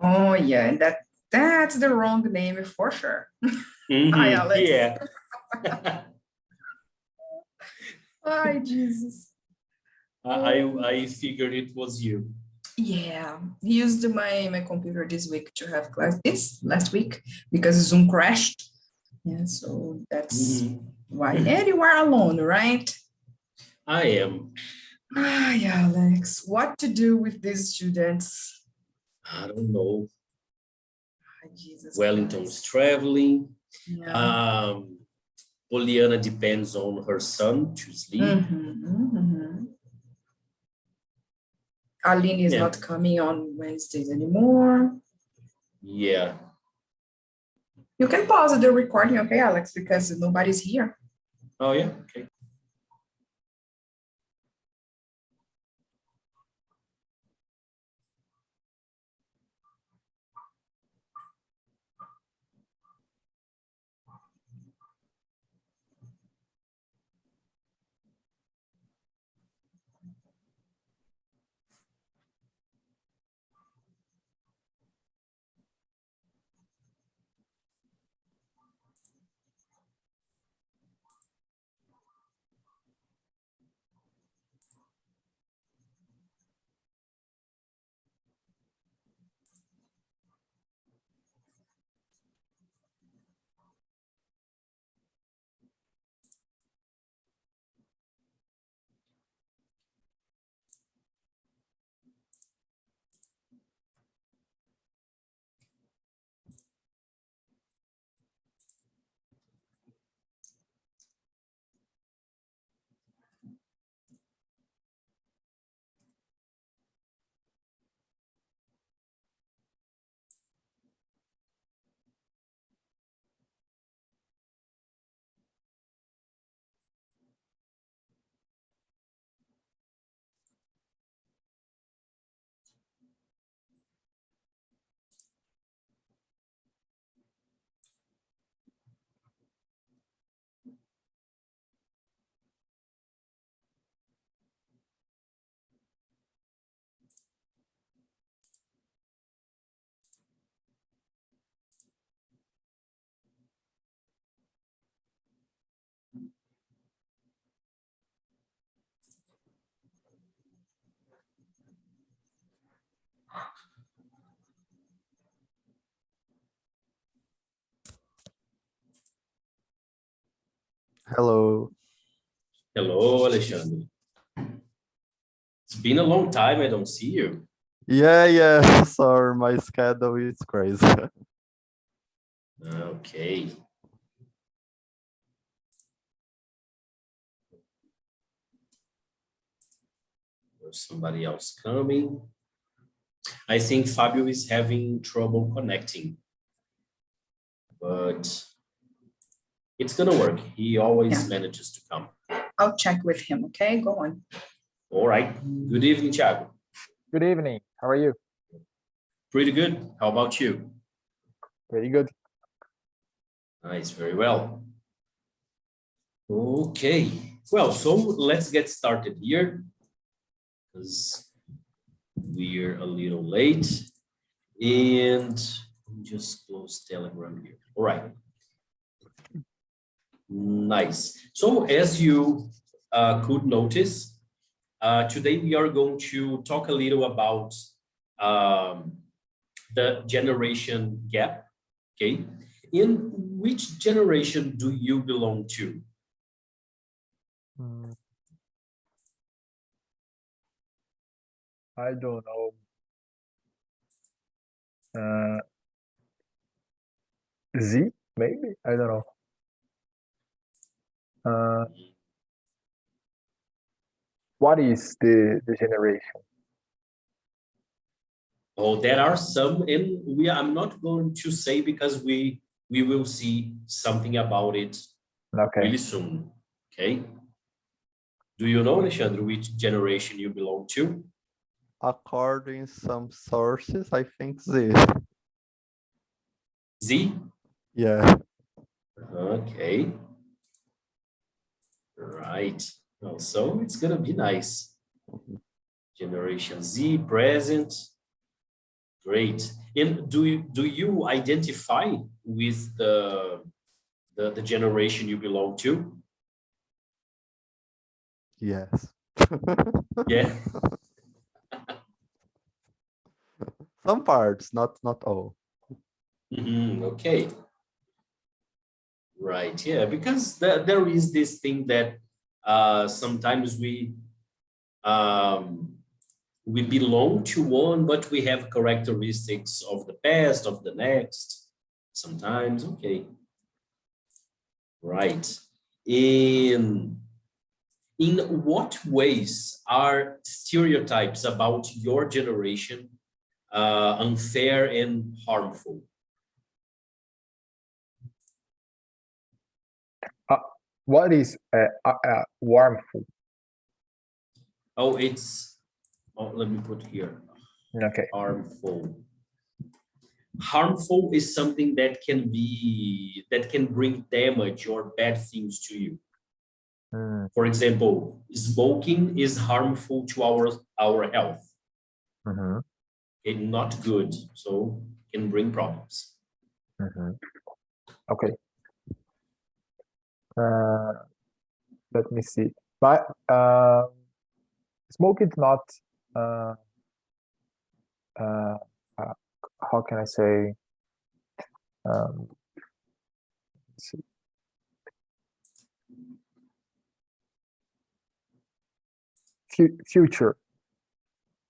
Oh yeah, that's the wrong name for sure. Hi, Alex. Yeah. Hi, Jesus. I Oh, I figured it was you. yeah, he used my computer this week to have class this last week because Zoom crashed. Yeah, so that's Mhm. why. And you are alone, right? I am. Hi, Alex. What to do with these students? I don't know. Hi, Jesus Wellington's Christ. traveling. Yeah. Um, Poliana depends on her son to sleep. Mhm. Aline is Yeah. not coming on Wednesdays anymore. Yeah. You can pause the recording, okay, Alex, because nobody's here. Oh, yeah. Okay. Hello. Hello, Alexandre. It's been a long time. I don't see you. Yeah. Sorry, my schedule is crazy. Okay. There's somebody else coming. I think Fabio is having trouble connecting, but it's gonna work. He Yeah, always manages to come. I'll check with him, okay? Go on. All right. Good evening, Thiago. Good evening. How are you? Pretty good. How about you? Very good. Nice, very well. Okay. Well, so let's get started here because we're a little late. And just close Telegram here. All right. Nice. So as you could notice, today we are going to talk a little about um, the generation gap. Okay. In which generation do you belong to? Mm, I don't know. Uh, Z, maybe? I don't know. Uh, what is the generation? Oh, there are some, and I'm not going to say because we will see something about it Okay. really soon. Okay. Do you know, Alexandre, which generation you belong to? According some sources, I think Z. Z? Yeah. Okay. Right. Oh, so it's gonna be nice. Generation Z, present. Great. And do you identify with the generation you belong to? Yes. Yeah. Some parts, not all. Okay. Right. Yeah. Because there is this thing that sometimes um, we belong to one, but we have characteristics of the past, of the next. Sometimes. Okay. Right. In what ways are stereotypes about your generation unfair and harmful? What is warm food? Oh, let me put here, Okay. harmful. Harmful is something that can bring damage or bad things to you. Mm, For example, smoking is harmful to our health. mhm, Okay, not good, so can bring problems. mhm. Okay. Uh, Let me see. But smoke is not. Uh, uh, uh, how can I say? Um, let's see. Future.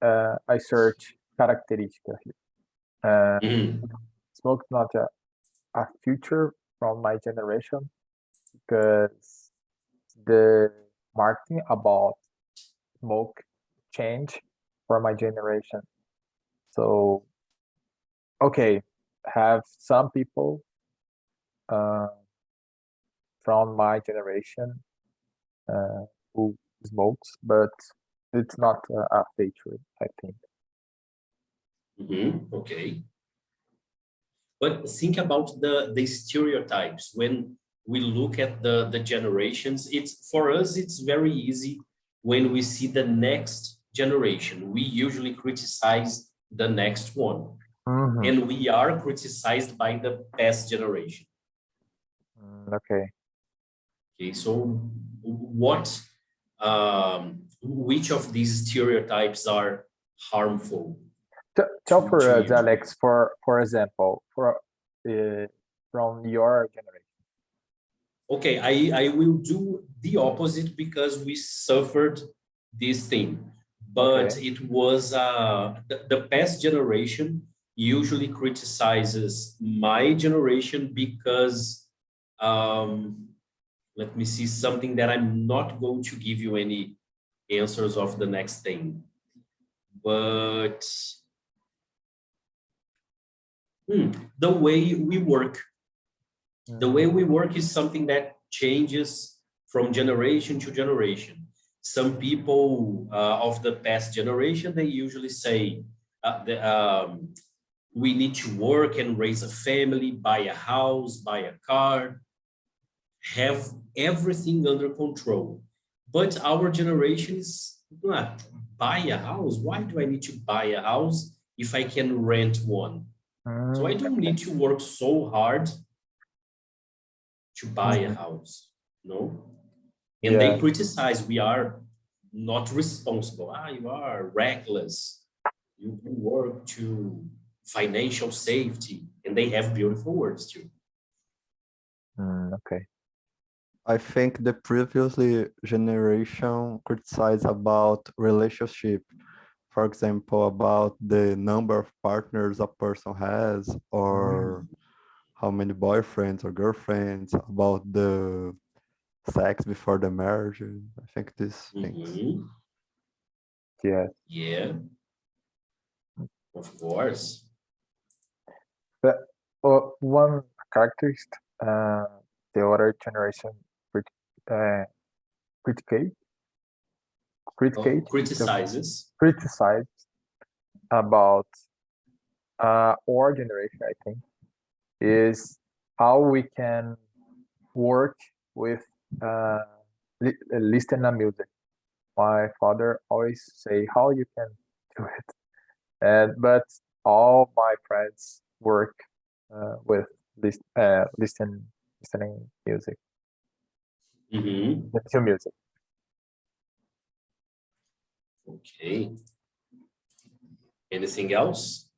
I search característica here. Mhm. Smoke not a future from my generation because the marketing about smoke change for my generation. So okay, have some people uh, from my generation who smokes, but it's not a feature, I think. Okay. But think about the stereotypes. When we look at the generations, it's for us, it's very easy when we see the next generation. We usually criticize the next one, Mhm. and we are criticized by the past generation. Okay. Okay, so which of these stereotypes are harmful Tell for to us, you? Alex, for example, from your generation. Okay, I will do the opposite because we suffered this thing. Okay. But it was the past generation usually criticizes my generation because let me see something that I'm not going to give you any answers of the next thing. But the way we work. The way we work is something that changes from generation to generation. Some people of the past generation, they usually say, we need to work and raise a family, buy a house, buy a car, have everything under control. But our generation is, buy a house? Why do I need to buy a house if I can rent one? So I don't Okay. need to work so hard to buy a Mhm. house, no? And they Yeah. criticize we are not responsible. You are reckless. You work to financial safety, and they have beautiful words too. Okay. I think the previously generation criticized about relationship, for example, about the number of partners a person has, or how many boyfriends or girlfriends, about the sex before the marriage. I think these things. Yeah. Yeah, of course. But one characteristic the other generation crit- uh, criticate criticate the Criticizes. criticize about our generation, I think, is how we can work with listen to music. My father always say how you can do it, and but all my friends work with listening music, Mhm. listen to music. Okay. Anything else?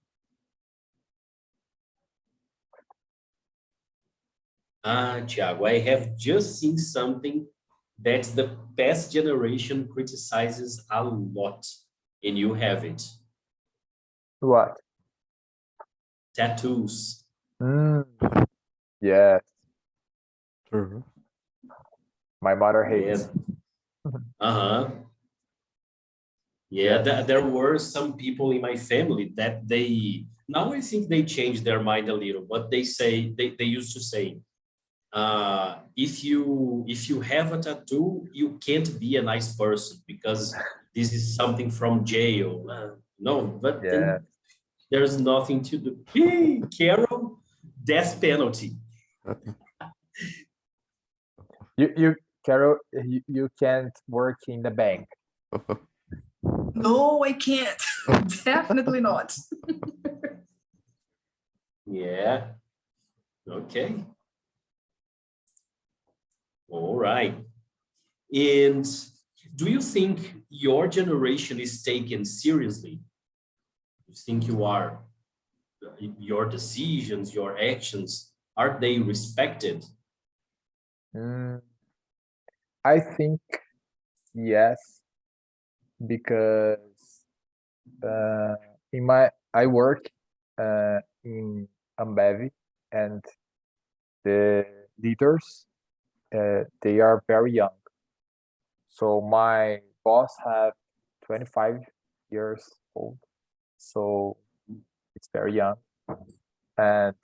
Thiago, I have just seen something that the past generation criticizes a lot, and you have it. What? Tattoos. Mm, yes, True. my mother Yeah. hates. Uh-huh. Yeah, there were some people in my family that now I think they changed their mind a little, but they used to say, if you have a tattoo, you can't be a nice person because this is something from jail. No, but Yeah. then there's nothing to do. Hey, Carol, death penalty. You Carol, you can't work in the bank. No, I can't. Definitely not. Yeah. Okay. All right. And do you think your generation is taken seriously? You think your decisions, your actions, are they respected? Mm, I think yes, because in my I work in Ambev, and the leaders they are very young. So my boss have 25 years old, so it's very young, and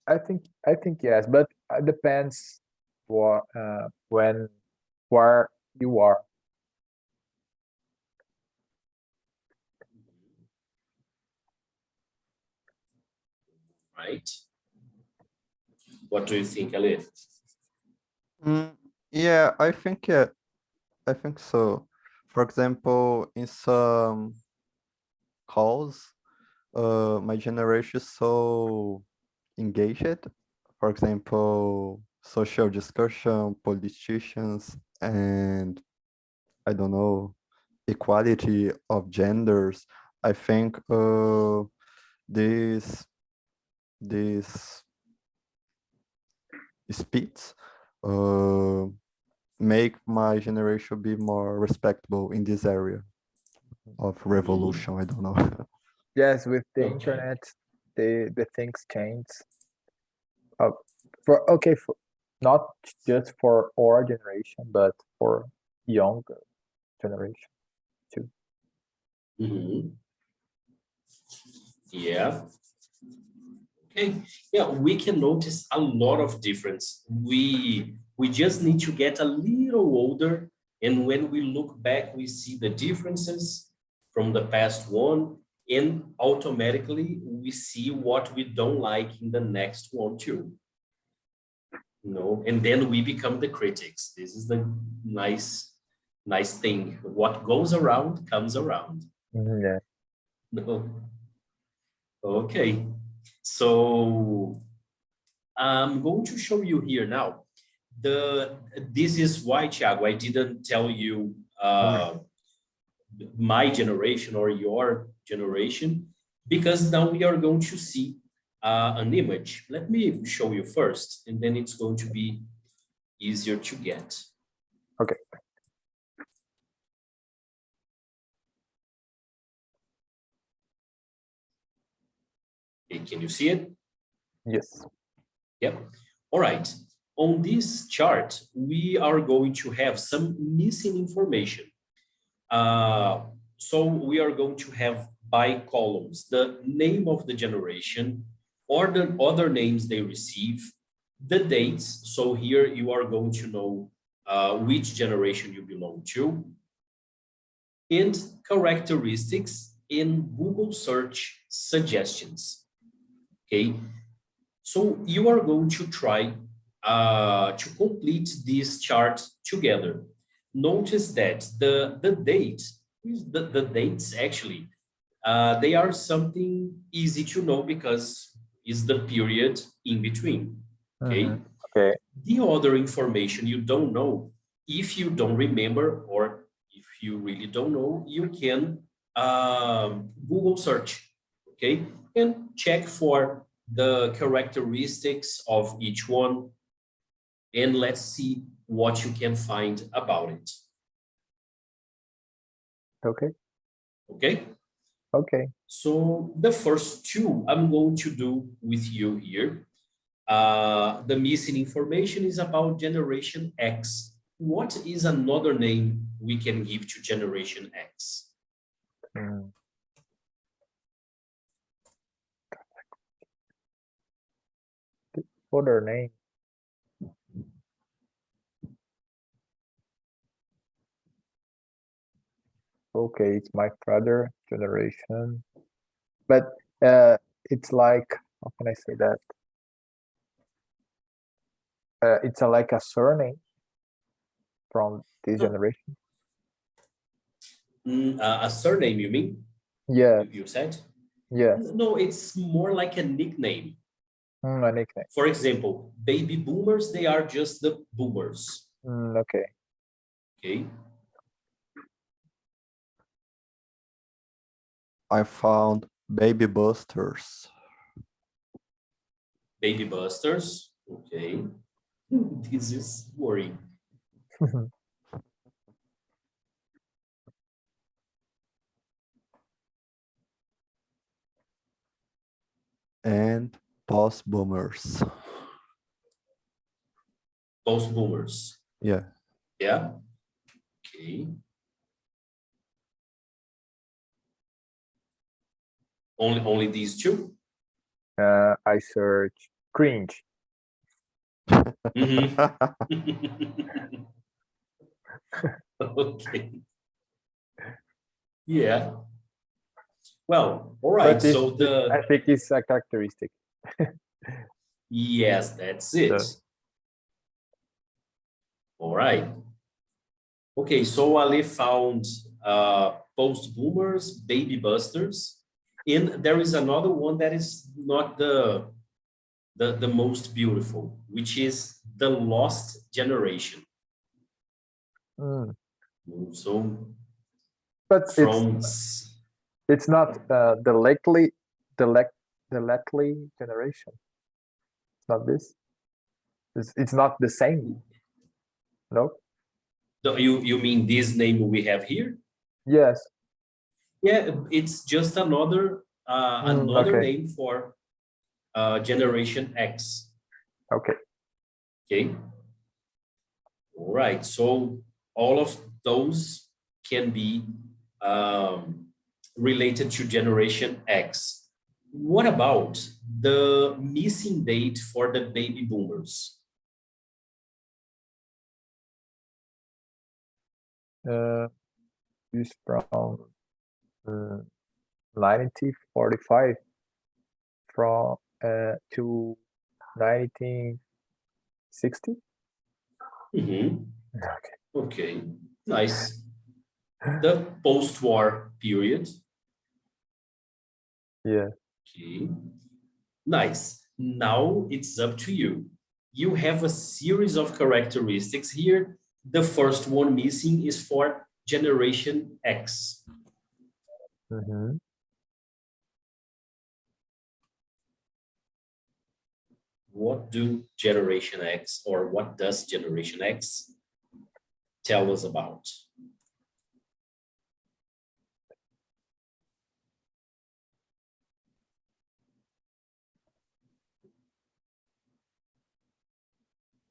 I think yes, but it depends what when where you are. Right? What do you think, Alif? Mm, yeah, I think so. For example, in some calls, my generation is so engaged. For example, social discussion, politicians, and I don't know, equality of genders. I think this this speech uh, make my generation be more respectable in this area of Mhm. revolution. I don't know. Yes, with the Okay. internet, the things change. Uh, for okay, for not just for our generation, but for younger generation too. Mhm. Yeah. Okay. Yeah, we can notice a lot of difference. We just need to get a little older, and when we look back, we see the differences from the past one, and automatically we see what we don't like in the next one too. And then we become the critics. This is the nice thing. What goes around comes around. Mhm, yeah. No. Okay. So I'm going to show you here now. This is why, Thiago, I didn't tell you my generation or your generation, because now we are going to see an image. Let me show you first, and then it's going to be easier to get. Okay. Okay, can you see it? Yes. Yep. All right. On this chart, we are going to have some missing information. So we are going to have by columns the name of the generation or the other names they receive, the dates. So here you are going to know which generation you belong to, and characteristics in Google search suggestions. Okay, so you are going to try to complete this chart together. Notice that the dates actually, they are something easy to know because it's the period in between. Okay. Mhm. Okay. The other information you don't know, if you don't remember or if you really don't know, you can Google search, okay, and check for the characteristics of each one, and let's see what you can find about it. Okay. Okay. Okay. So the first two I'm going to do with you here. The missing information is about generation X. What is another name we can give to generation X? Mm. Other name. Okay, it's my father generation, but it's like, how can I say that? It's like a surname from this No. generation. A surname, you mean? Yeah, You said? yes. No, it's more like a nickname. A nickname. For example, baby boomers, they are just the boomers. Okay. Okay. I found Baby Busters. Baby busters. Okay. This is worrying. And Post Boomers. Post boomers. Yeah. Yeah. Okay. Only these two? I search cringe. Mhm. Okay. Yeah. Well, all right. But So I think it's a characteristic. yes, that's it. So- All right. Okay, so Ali found post boomers, baby busters, and there is another one that is not the most beautiful, which is the lost generation. Mm. So But from it's not the likely generation. It's not this. It's not the same. No. you mean this name we have here? Yes. Yeah, it's just another another Okay. name for generation X. Okay. Okay. All right. So all of those can be related to generation X. What about the missing date for the baby boomers? Is from 1945 from to 1960. Mhm. Okay. Okay, nice. The post-war period. Yeah. Okay, nice. Now it's up to you. You have a series of characteristics here. The first one missing is for generation X. Mm-hmm. What do generation X or what does generation X tell us about?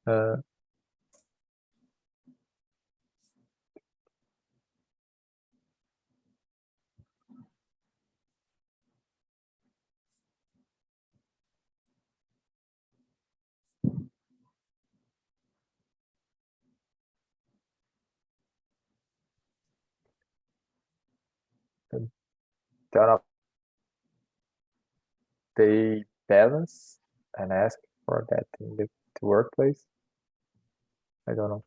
Uh, turn up they balance and ask for that in the workplace. I don't know.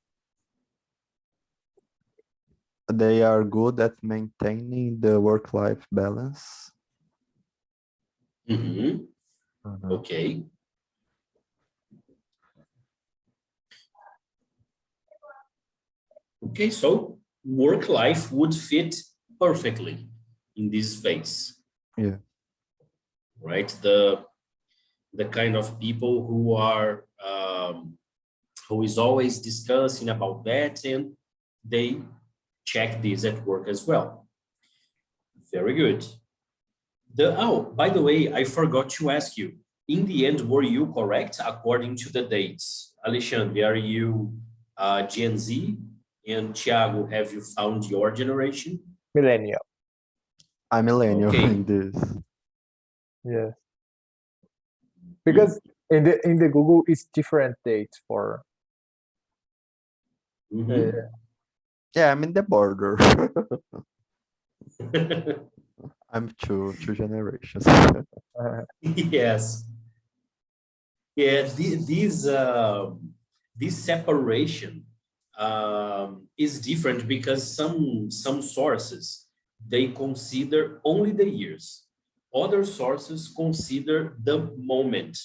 they are good at maintaining the work-life balance. Mhm. Mhm. Okay. Okay, so work life would fit perfectly in this space, Yeah. right? The kind of people who are who is always discussing about that, and they check this at work as well. Very good. By the way, I forgot to ask you. In the end, were you correct according to the dates? Alexandre, are you Gen Z? And Thiago, have you found your generation? Millennial. I'm millennial Okay. in this. Yes. Because in the Google it's different dates for Mhm. Yeah, I'm in the border. I'm two generations. Yes. Yeah, this separation is different because some sources they consider only the years. Other sources consider the moment.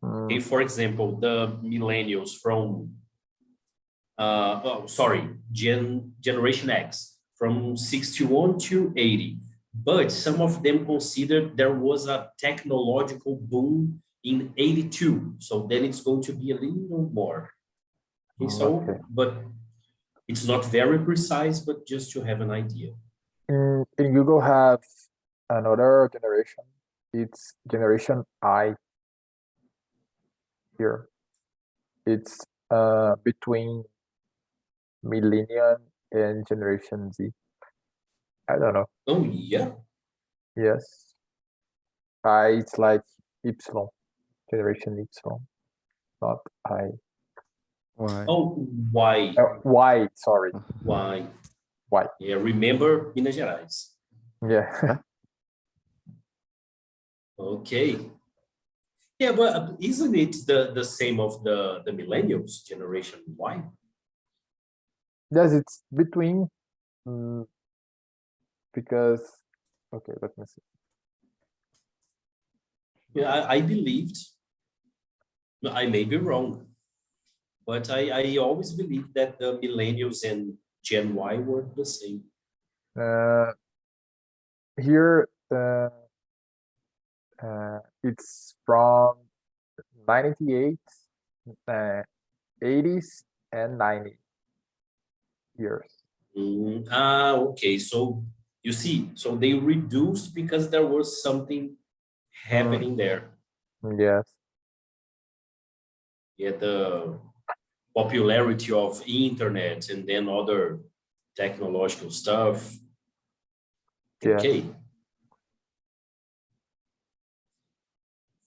Okay, for example, the millennials from Generation X from 61 to 80. But some of them considered there was a technological boom in 82. So then it's going to be a little more. Okay, Okay. but it's not very precise, but just to have an idea. In Google have another generation. It's generation I here. It's between millennial and generation Z. I don't know. Oh, yeah. Yes. I it's like Y, generation Y, not I. Why? Oh, why? Y, sorry. Why? Y. Yeah, remember Minas Gerais. Yeah. Okay. Yeah, but isn't it the same of the millennials, Generation Y? Yes, it's between mm, because okay, let me see. Yeah, I believed, I may be wrong, but I always believed that the millennials and Gen Y were the same. Uh, Here it's from 98, 80s and 90 years. Okay. So you see, so they reduced because there was something happening there. Yes. Yeah, the popularity of internet and then other technological stuff. Yes. Okay.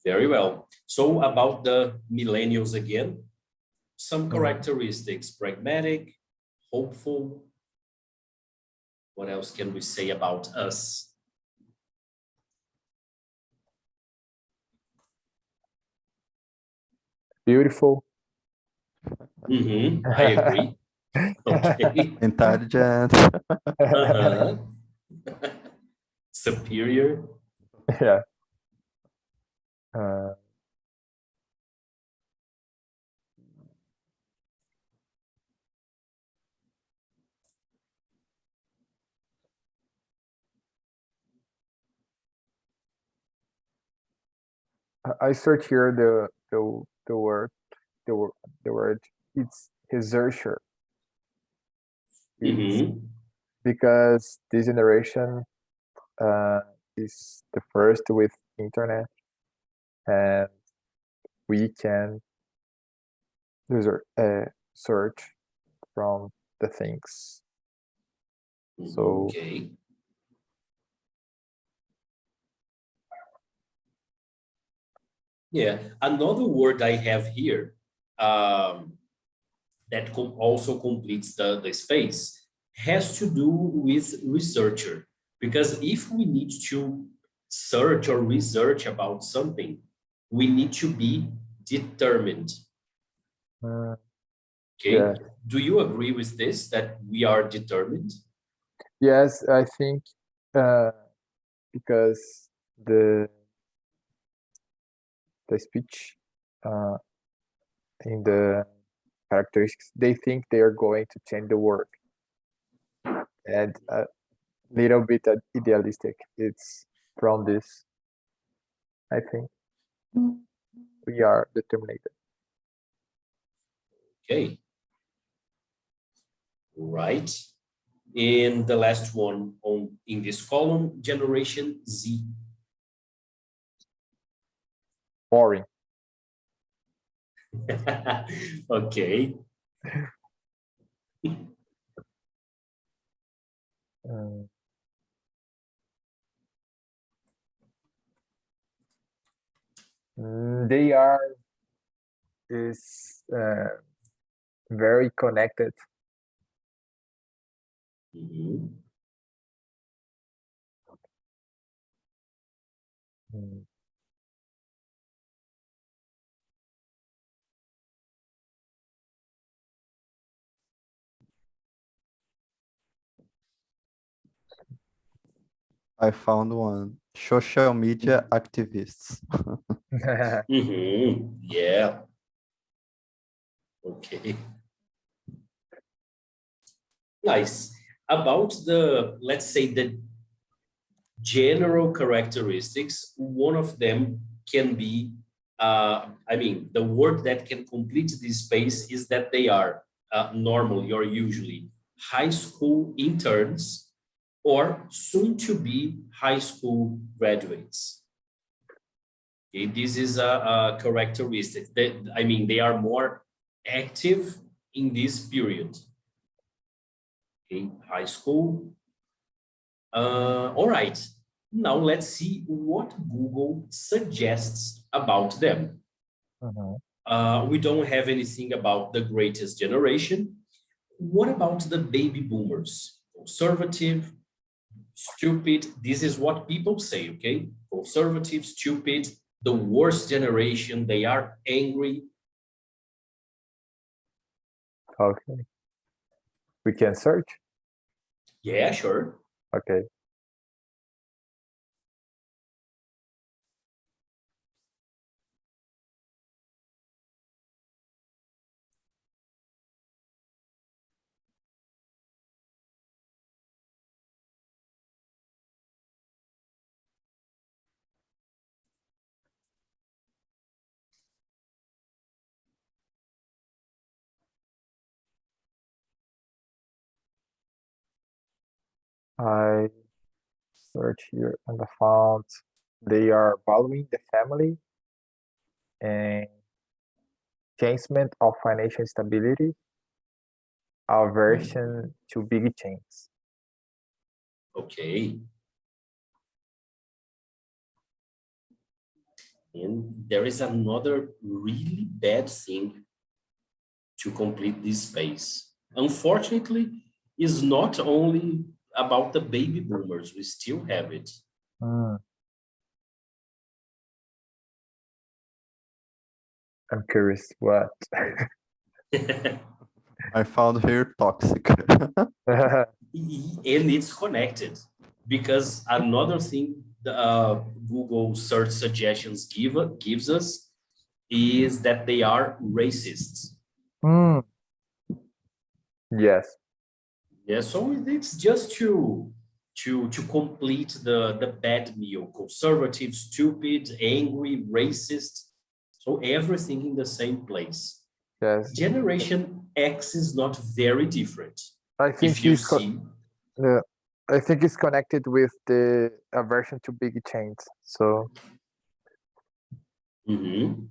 Very well. So about the millennials again, some characteristics: pragmatic, hopeful. What else can we say about us? Beautiful. I agree. Okay. Intelligent. Uh-huh. Superior. Yeah. Uh, I search here the word the word the word it's researcher. It's because this generation uh, is the first with internet and we can search from the things. So Okay. Yeah. Another word I have here that also completes the space has to do with researcher. Because if we need to search or research about something, we need to be determined. Okay. yeah, Do you agree with this, that we are determined? Yes, I think because the speech uh, in the characteristics, they think they are going to change the world, and a little bit idealistic. It's from this, I think we are determined. Okay. Right. And the last one in this column, Generation Z. Boring. Okay. Mm. They are is very connected. Mhm. Mm. I found one. Social media activists. Mhm. Yeah. Okay. Nice. About the, let's say, the general characteristics, one of them can be, I mean, the word that can complete this space is that they are normally or usually high school interns or soon to be high school graduates. Okay, this is a characteristic that, I mean, they are more active in this period. Okay, high school. All right, now let's see what Google suggests about them. Mhm. We don't have anything about the greatest generation. What about the baby boomers? Conservative, stupid. This is what people say, okay? Conservative, stupid, the worst generation. They are angry. Okay. We can search. Yeah, sure. Okay. I search here and I found they are valuing the family and changement of financial stability, aversion to big change. Okay. And there is another really bad thing to complete this space. Unfortunately, is not only about the baby boomers, we still have it. Mm, I'm curious what. I found here toxic. And it's connected because another thing Google search suggestions gives us is that they are racists. Mm, yes. Yeah, so it's just to complete the bad meal: conservative, stupid, angry, racist. So everything in the same place. Yes. Generation X is not very different. I If think you he's see, yeah. I think it's connected with the aversion to big change. So mhm,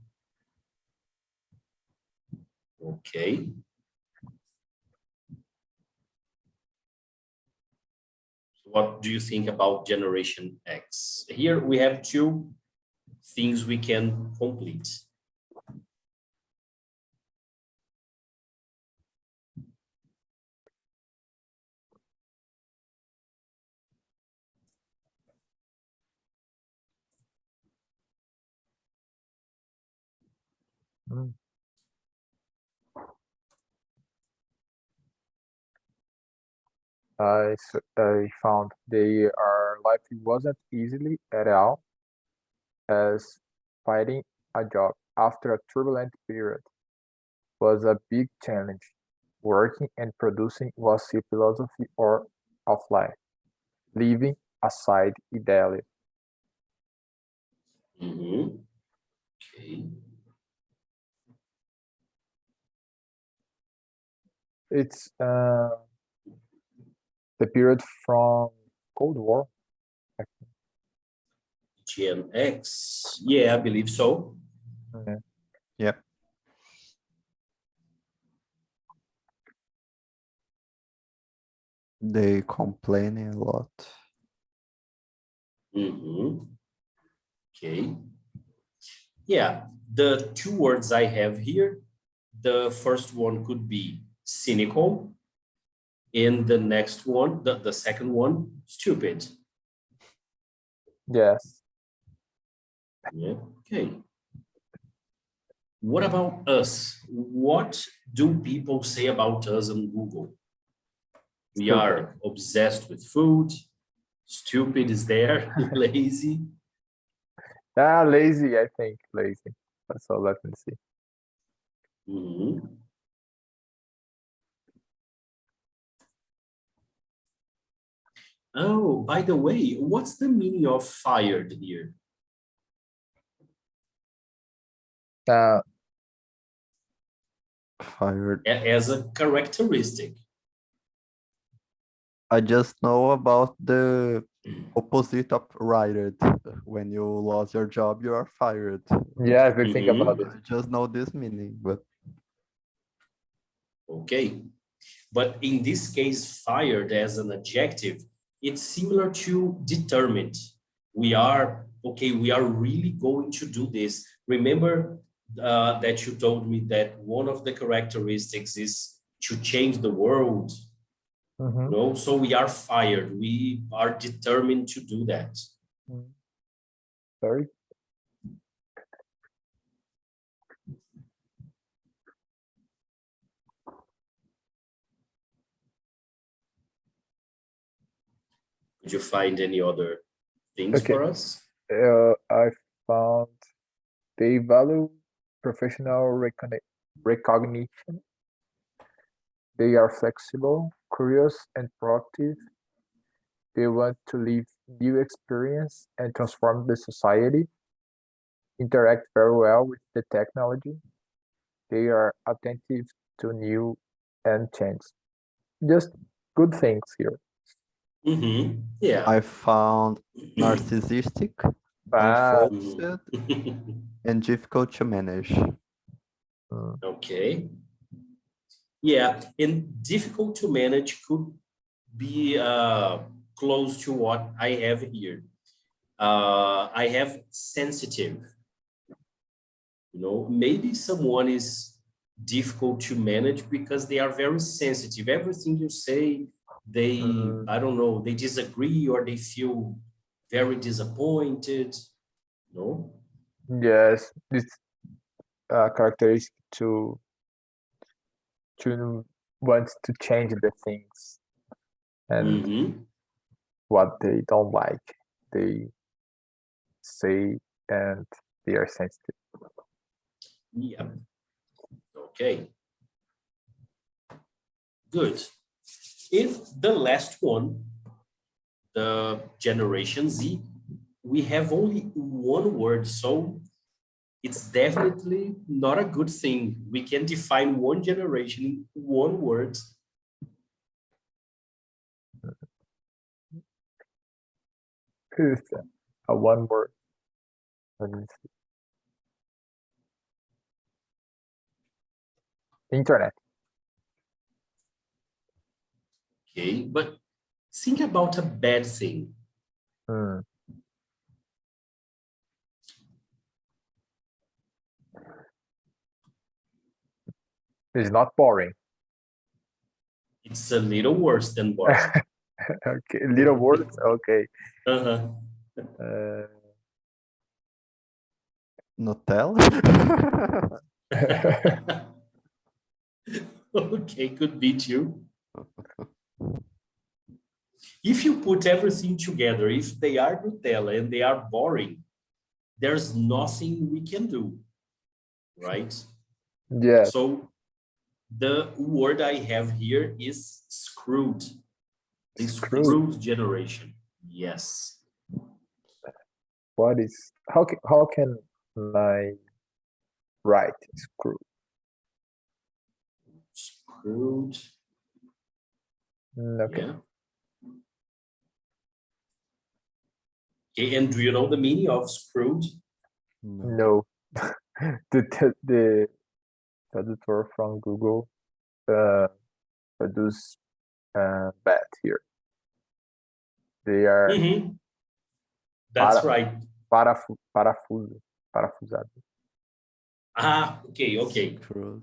okay. What do you think about Generation X? Here we have two things we can complete. mm, I found their life wasn't easily at all, as finding a job after a turbulent period was a big challenge. Working and producing was the philosophy or of life, leaving aside ideally. Mhm. Okay. It's the period from Cold War. Gen X. Yeah, I believe so. Yeah. Yep. They complaining a lot. Mhm. Okay. Yeah, the two words I have here, the first one could be cynical, and the next one, the second one, stupid. Yes. Yeah, okay. What about us? What do people say about us on Google? We Stupid. are obsessed with food, stupid is there, lazy. Lazy, I think, lazy. So let me see. Mhm. Oh, by the way, what's the meaning of fired here? Uh, Fired. As a characteristic. I just know about the opposite of fired. When you lost your job, you are fired. yeah, if you think Mhm. about it. I just know this meaning, but Okay. But in this case, fired as an adjective, it's similar to determined. We are, okay, we are really going to do this. Remember that you told me that one of the characteristics is to change the world, Mhm. So we are fired. We are determined to do that. Sorry. Did you find any other things Okay. for us? I found they value professional recognition. They are flexible, curious, and proactive. They want to live new experience and transform the society, interact very well with the technology. They are attentive to new and change. Just good things here. Mm-hmm. Yeah. I found narcissistic, Ah, unfocused, Mhm. and difficult to manage. Okay. Yeah, and difficult to manage could be close to what I have here. I have sensitive. Maybe someone is difficult to manage because they are very sensitive. Everything you say, mm, I don't know, they disagree or they feel very disappointed. No? yes, this characteristic to want to change the things and Mm-hmm. what they don't like. They say and they are sensitive. Yeah. Okay. Good. In the last one, the Generation Z, we have only one word, so it's definitely not a good thing. We can define one generation in one word. It's a one word. Let me see. Internet. Okay, but think about a bad thing. Hmm. It's not boring. It's a little worse than boring. Okay, little words. Okay. Uh-huh. Uh, Nutella? Okay, could be too. If you put everything together, if they are Nutella and they are boring, there's nothing we can do, right? Yeah, So the word I have here is screwed. The screwed. screwed generation. Yes. What is how can I write screwed? Screwed. Okay. Yeah. Okay, and do you know the meaning of screwed? No. No. The editor from Google produce bad here. They are Mhm. That's right. parafusado. Ah, okay, okay. Screws.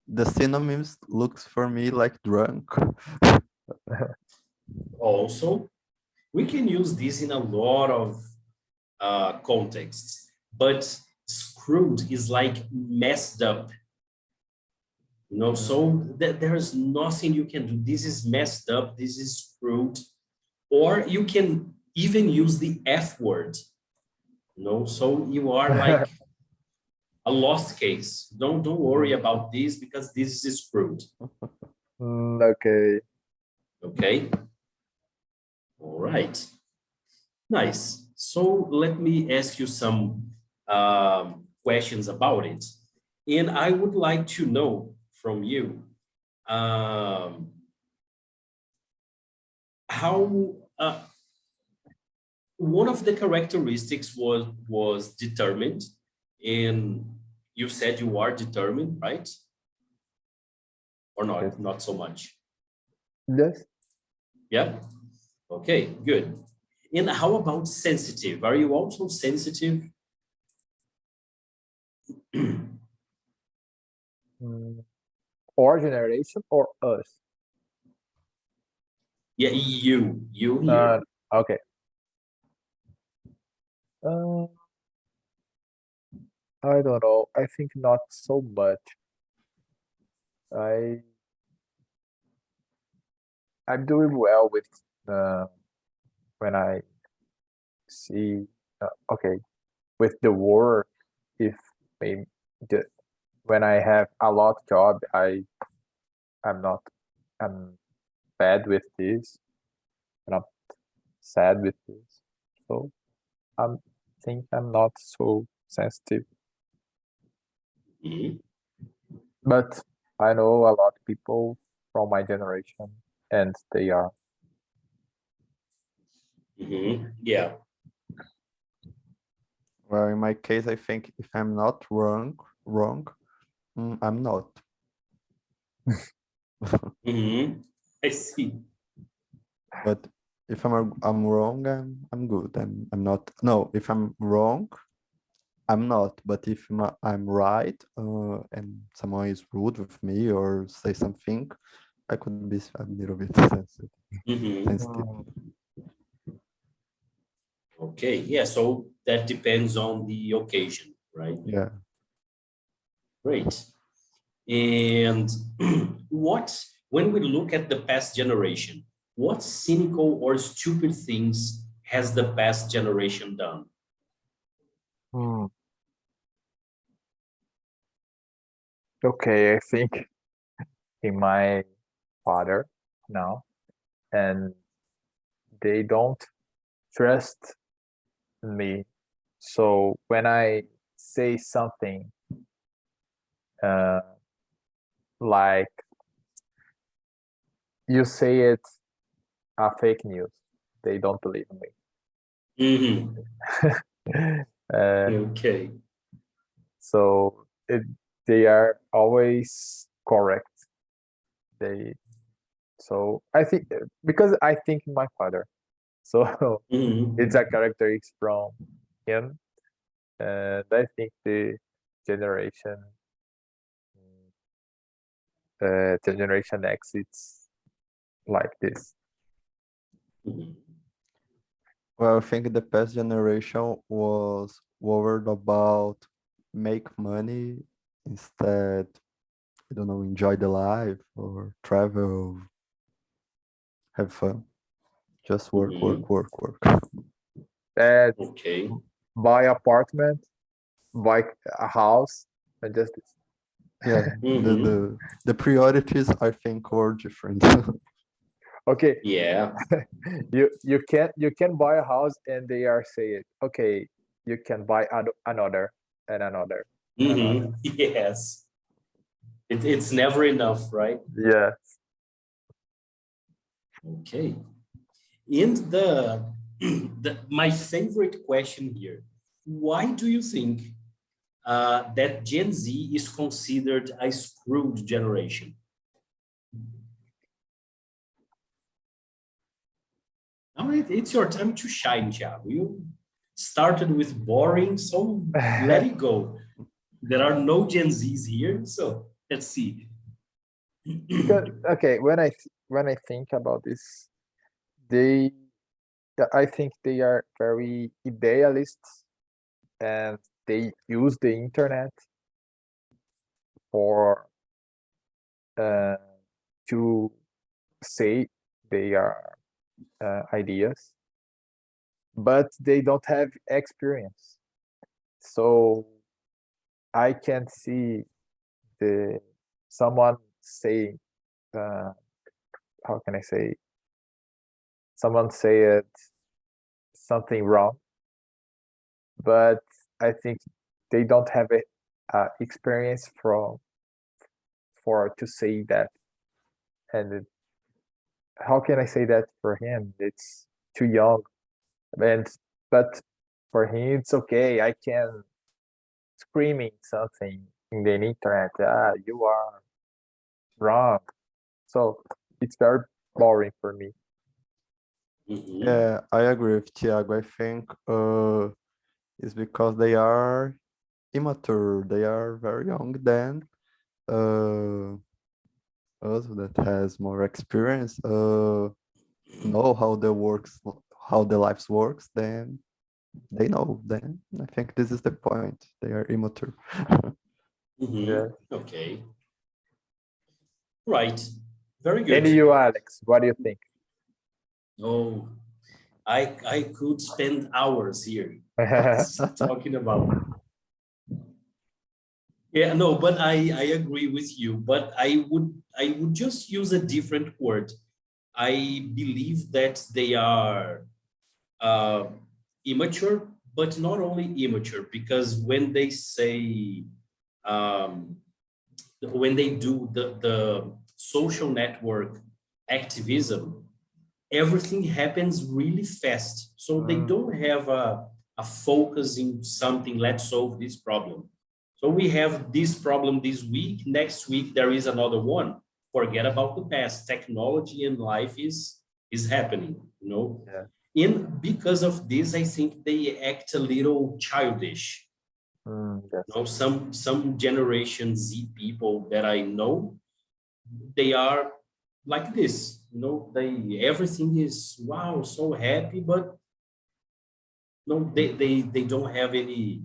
The synonyms looks for me like drunk. Also, we can use this in a lot of contexts, but screwed is like messed up. You know, so there's nothing you can do. This is messed up. This is screwed. Or you can even use the F word. You know, so you are like a lost case. Don't worry about this because this is screwed. Okay. Okay. All right. Nice. So let me ask you some questions about it. And I would like to know from you how one of the characteristics was determined, and you said you are determined, right? Or not? Yes. Not so much. Yes. Yeah. Okay. Good. And how about sensitive? Are you also sensitive? Or generation or us. Yeah, you here. Okay. I don't know. I think not so much. I I'm doing well with when I see okay with the war. If maybe the, when I have a lot job, I'm not I'm bad with this. I'm not sad with this. So I'm think I'm not so sensitive. Mhm, But I know a lot of people from my generation, and they are. yeah. Well, in my case, I think if I'm not wrong, I'm not. I see. But if I'm wrong, I'm good. I'm not. No, if I'm wrong, I'm not. But if I'm right, and someone is rude with me or say something, I could be a little bit sensitive. Sensitive. Okay, yeah, so that depends on the occasion, right? Yeah. Great. And when we look at the past generation, what cynical or stupid things has the past generation done? Okay, I think in my father now, and they don't trust me. So when I say something uh, like you say it a fake news, they don't believe me. Mhm. Okay. So they are always correct. They so I think because I think my father. So Mhm. it's a characteristics from him, and I think the generation generation X it's like this. Mhm. Well, I think the past generation was worried about make money instead, I don't know, enjoy the life or travel, have fun. Just work, Mhm. work, work. That Okay. buy apartment, buy a house, and just Yeah, Mhm. the priorities I think were different. okay. Yeah. You can buy a house and they are saying, okay, you can buy another and another and another. Yes. It's never enough, right? Yeah. Okay. And my favorite question here, why do you think that Gen Z is considered a screwed generation? Now it's your time to shine, Thiago. You started with boring, so let it go. There are no Gen Zs here, so let's see. Because okay, when I think about this, they I think they are very idealists and they use the internet for uh, to say their ideas, but they don't have experience. So I can see the someone saying, uh, how can I say, someone say it something wrong, but I think they don't have a experience for to say that. And how can I say that for him? It's too young, and but for him it's okay. I can screaming something in the internet. Ah, you are wrong. So it's very boring for me. Mhm. Yeah, I agree with Thiago. I think it's because they are immature. They are very young than uh, us that has more experience, know how the lives works, then they know. Then I think this is the point. They are immature. Yeah. Okay. Right. Very And good. you, Alex, what do you think? Oh, I could spend hours here talking about. Yeah, no, but I agree with you. But I would just use a different word. I believe that they are uh, immature, but not only immature, because um, when they do the social network activism, everything happens really fast. So they Mm, don't have a focus in something, let's solve this problem. So we have this problem this week, next week there is another one. Forget about the past. Technology and life is happening, you know. yeah. And because of this, I think they act a little childish. You Yes. know, some Generation Z people that I know, they are like this. You know, they everything is wow, so happy, but no, they don't have any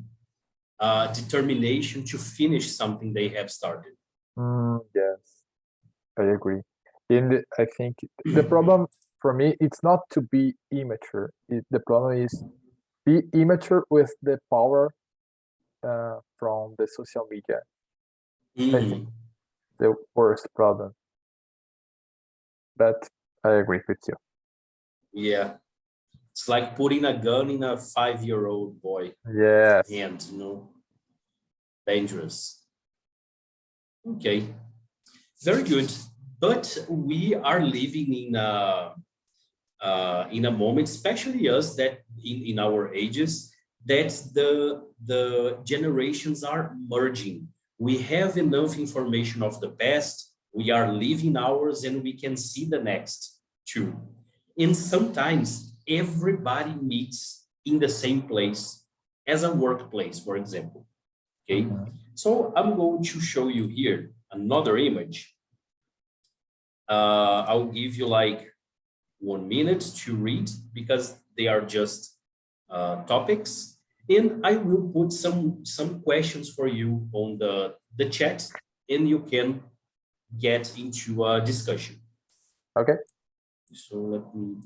determination to finish something they have started. Yes, I agree. And I think the problem for me, it's not to be immature. The problem is be immature with the power from the social media. I think Mhm. the worst problem. But I agree with you. Yeah, it's like putting a gun in a 5-year-old boy Yes. hand. You know, dangerous. Okay, very good. But we are living in a moment, especially us that in our ages, that the generations are merging. We have enough information of the past, we are living ours, and we can see the next too. And sometimes everybody meets in the same place as a workplace, for example. Okay, Mhm. so I'm going to show you here another image. I'll give you like 1 minute to read because they are just topics, and I will put some questions for you on the chat, and you can get into a discussion. Okay. So let me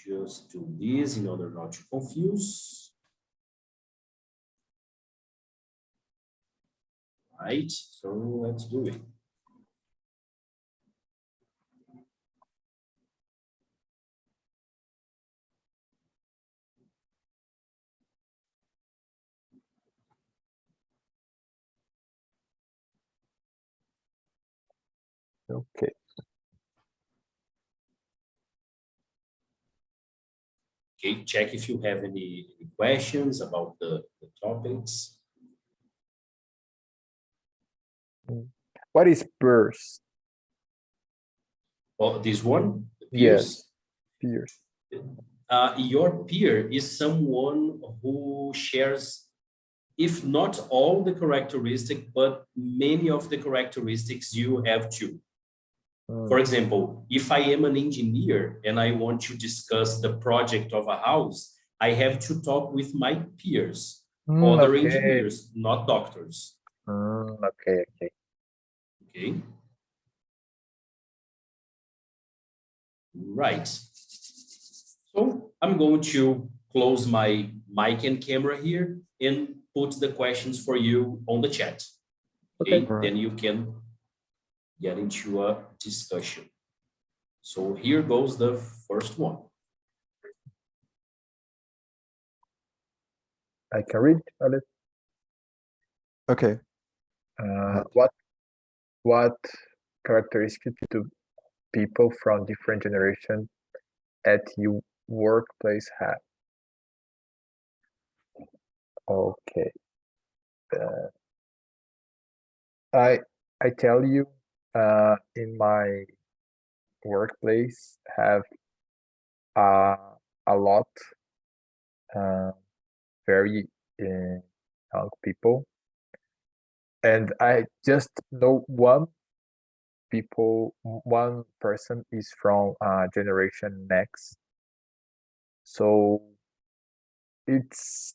just do this in order not to confuse. Right, so let's do it. Okay. Okay, check if you have any questions about the topics. What is peers? Oh, this one, the Yes. peers. Peers. Your peer is someone who shares, if not all the characteristics, but many of the characteristics you have too. For example, if I am an engineer and I want to discuss the project of a house, I have to talk with my peers, other Okay. engineers, not doctors. Okay. Okay. Right. So I'm going to close my mic and camera here and put the questions for you on the chat. Okay. Right. Then you can get into a discussion. So here goes the first one. I can read a little. Okay. What characteristics do people from different generations at your workplace have? Okay. I tell you, in my workplace have a lot very young people, and I just know one person is from Generation Next, so it's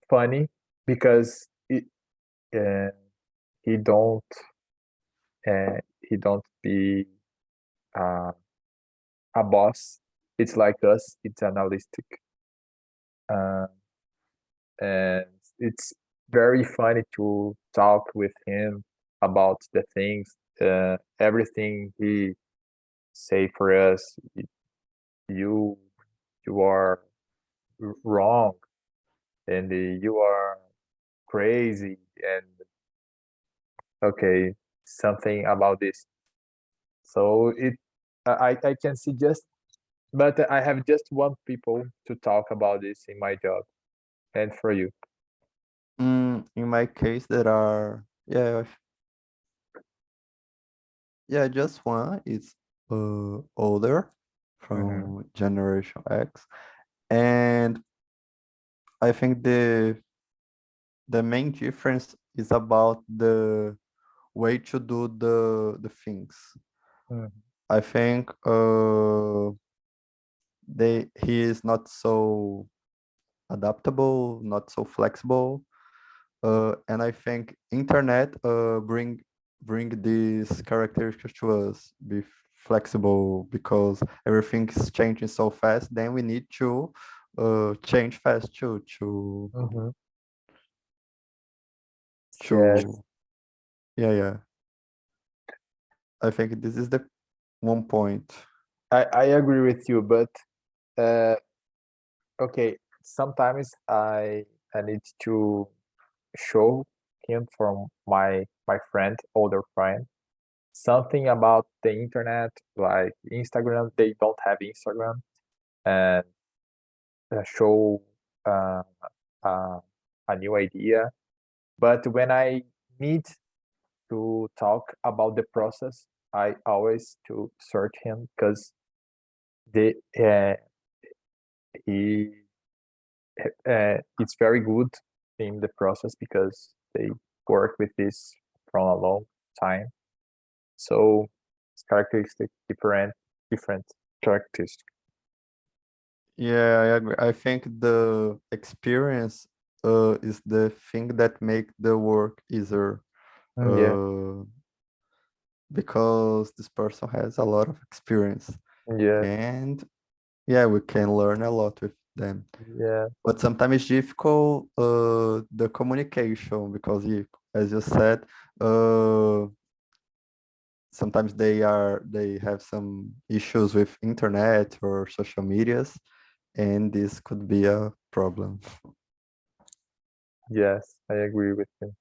funny because he don't be a boss. It's like us. It's analytic, and it's very funny to talk with him about the things. Everything he say for us, you are wrong, and you are crazy, and okay, something about this. So I can see just, but I have just one people to talk about this in my job, and for you. In my case, there are just one is older from Generation X, and I think the main difference is about the way to do the things. I think he is not so adaptable, not so flexible, and I think internet bring these characteristics to us. Be flexible because everything is changing so fast. Then we need to change fast too Yes. yeah. I think this is the one point. I agree with you, but okay, sometimes I need to show him from my older friend, something about the internet, like Instagram. They don't have Instagram, and show uh, a new idea. But when I need to talk about the process, I always to search him because the he it's very good in the process because they work with this from a long time. So it's characteristic different characteristic. Yeah, I agree. I think the experience is the thing that make the work easier. Yeah. Because this person has a lot of experience. Yeah. And Yeah, we can learn a lot with them. Yeah, But sometimes it's difficult the communication because as you said, sometimes they have some issues with internet or social medias, and this could be a problem. yes, I agree with you.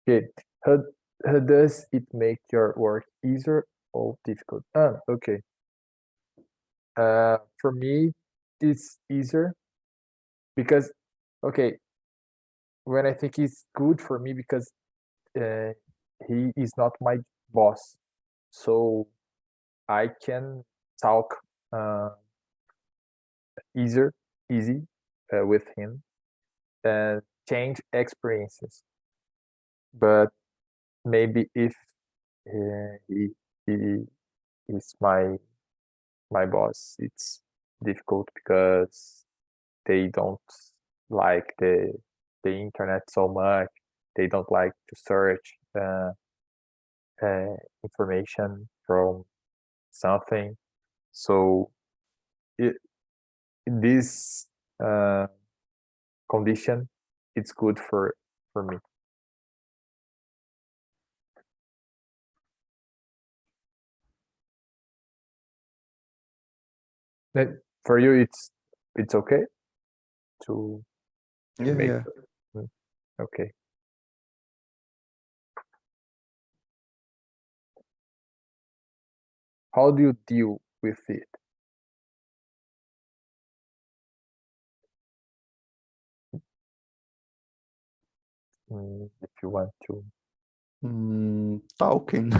Okay, how does it make your work easier or difficult? Okay. For me, it's easier because, okay, when I think it's good for me because uh, he is not my boss, so I can talk uh, easier, easy with him and change experiences. But maybe if he is my boss, it's difficult because they don't like the internet so much. They don't like to search information from something. So it, in this uh, condition, it's good for me. Then for you, it's okay to Yeah, make. yeah. Mm, okay. How do you deal with it? If you want to. Talking.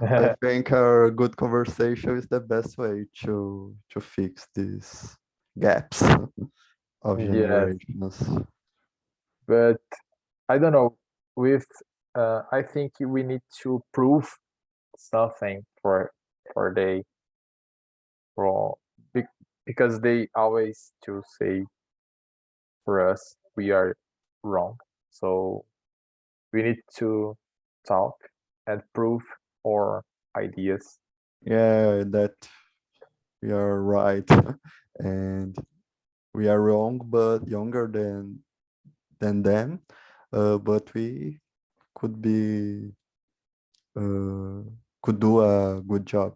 I think a good conversation is the best way to fix these gaps of Yes, generations. but I don't know. With I think we need to prove something for they for because they always to say for us we are wrong. So we need to talk and prove our ideas. Yeah, that we are right, and we are wrong, but younger than them. But we could be uh, could do a good job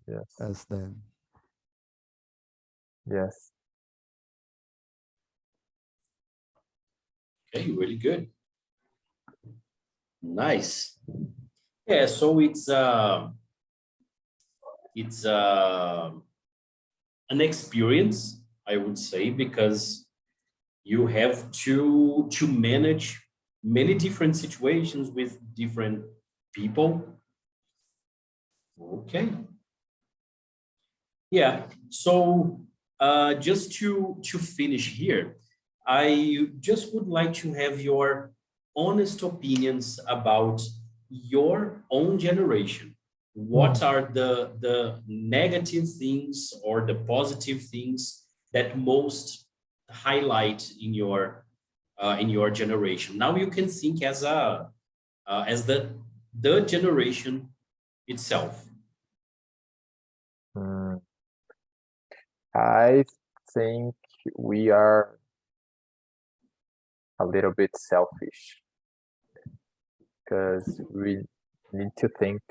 Yes, as them. yes. Okay, really good. Nice. Yeah, so it's an experience, I would say, because you have to manage many different situations with different people. Okay. Yeah. So just to finish here, I just would like to have your honest opinions about your own generation. What are the negative things or the positive things that most highlight in your generation? Now you can think as the generation itself. Mm, I think we are a little bit selfish because we need to think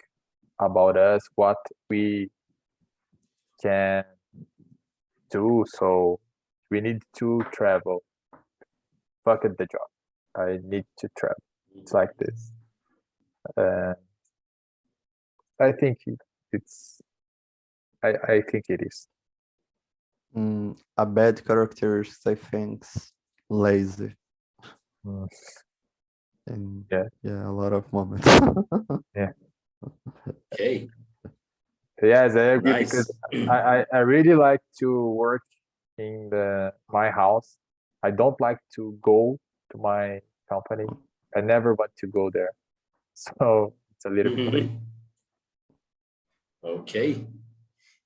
about us, what we can do. So we need to travel. Fuck it, the job. I need to travel. It's like this. Uh, I think it's. I think it is. A bad characteristic, I think, lazy, Mm, and yeah, yeah, a lot of moments. yeah. Okay, Yes, I agree because nice. I really like to work in my house. I don't like to go to my company. I never want to go there. So it's a little bit late. Okay.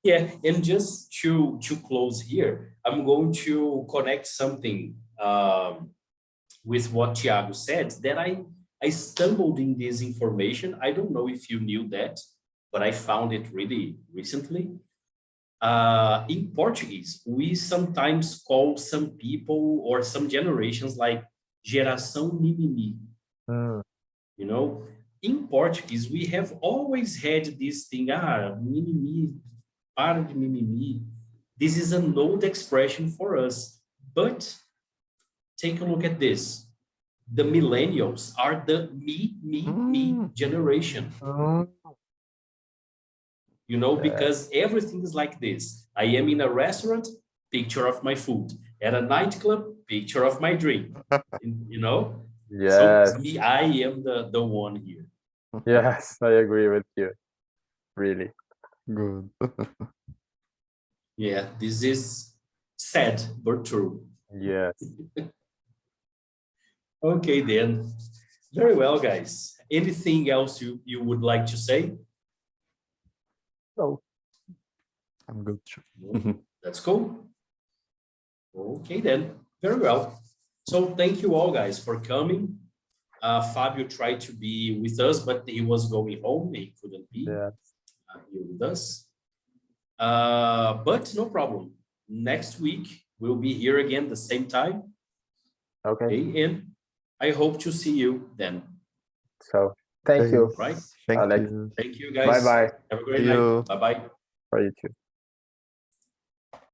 Yeah, and just to close here, I'm going to connect something with what Thiago said that I stumbled in this information. I don't know if you knew that, but I found it really recently. In Portuguese, we sometimes call some people or some generations like geração mimimi. Mm, You know, in Portuguese, we have always had this thing, mimimi, para de mimimi. This is an old expression for us, but take a look at this. The millennials are the me generation, mm, you know, Yeah. because everything is like this. I am in a restaurant, picture of my food. At a nightclub, picture of my drink, you know? Yes, So I am the one here. yes, I agree with you. Really. Good. Yeah, this is sad, but true. Yes. Okay, then. Very well, guys. Anything else you would like to say? So, I'm good too. No? That's cool. Okay, then. Very well. So thank you all, guys, for coming. Fabio tried to be with us, but he was going home. He couldn't be yeah. here with us. But no problem. Next week, we'll be here again the same time. Okay. Okay, and I hope to see you then. So, thank you. Right. Thank Alex. you. Thank you, guys. Bye-bye Have a great See night. you. Bye-bye. for you too.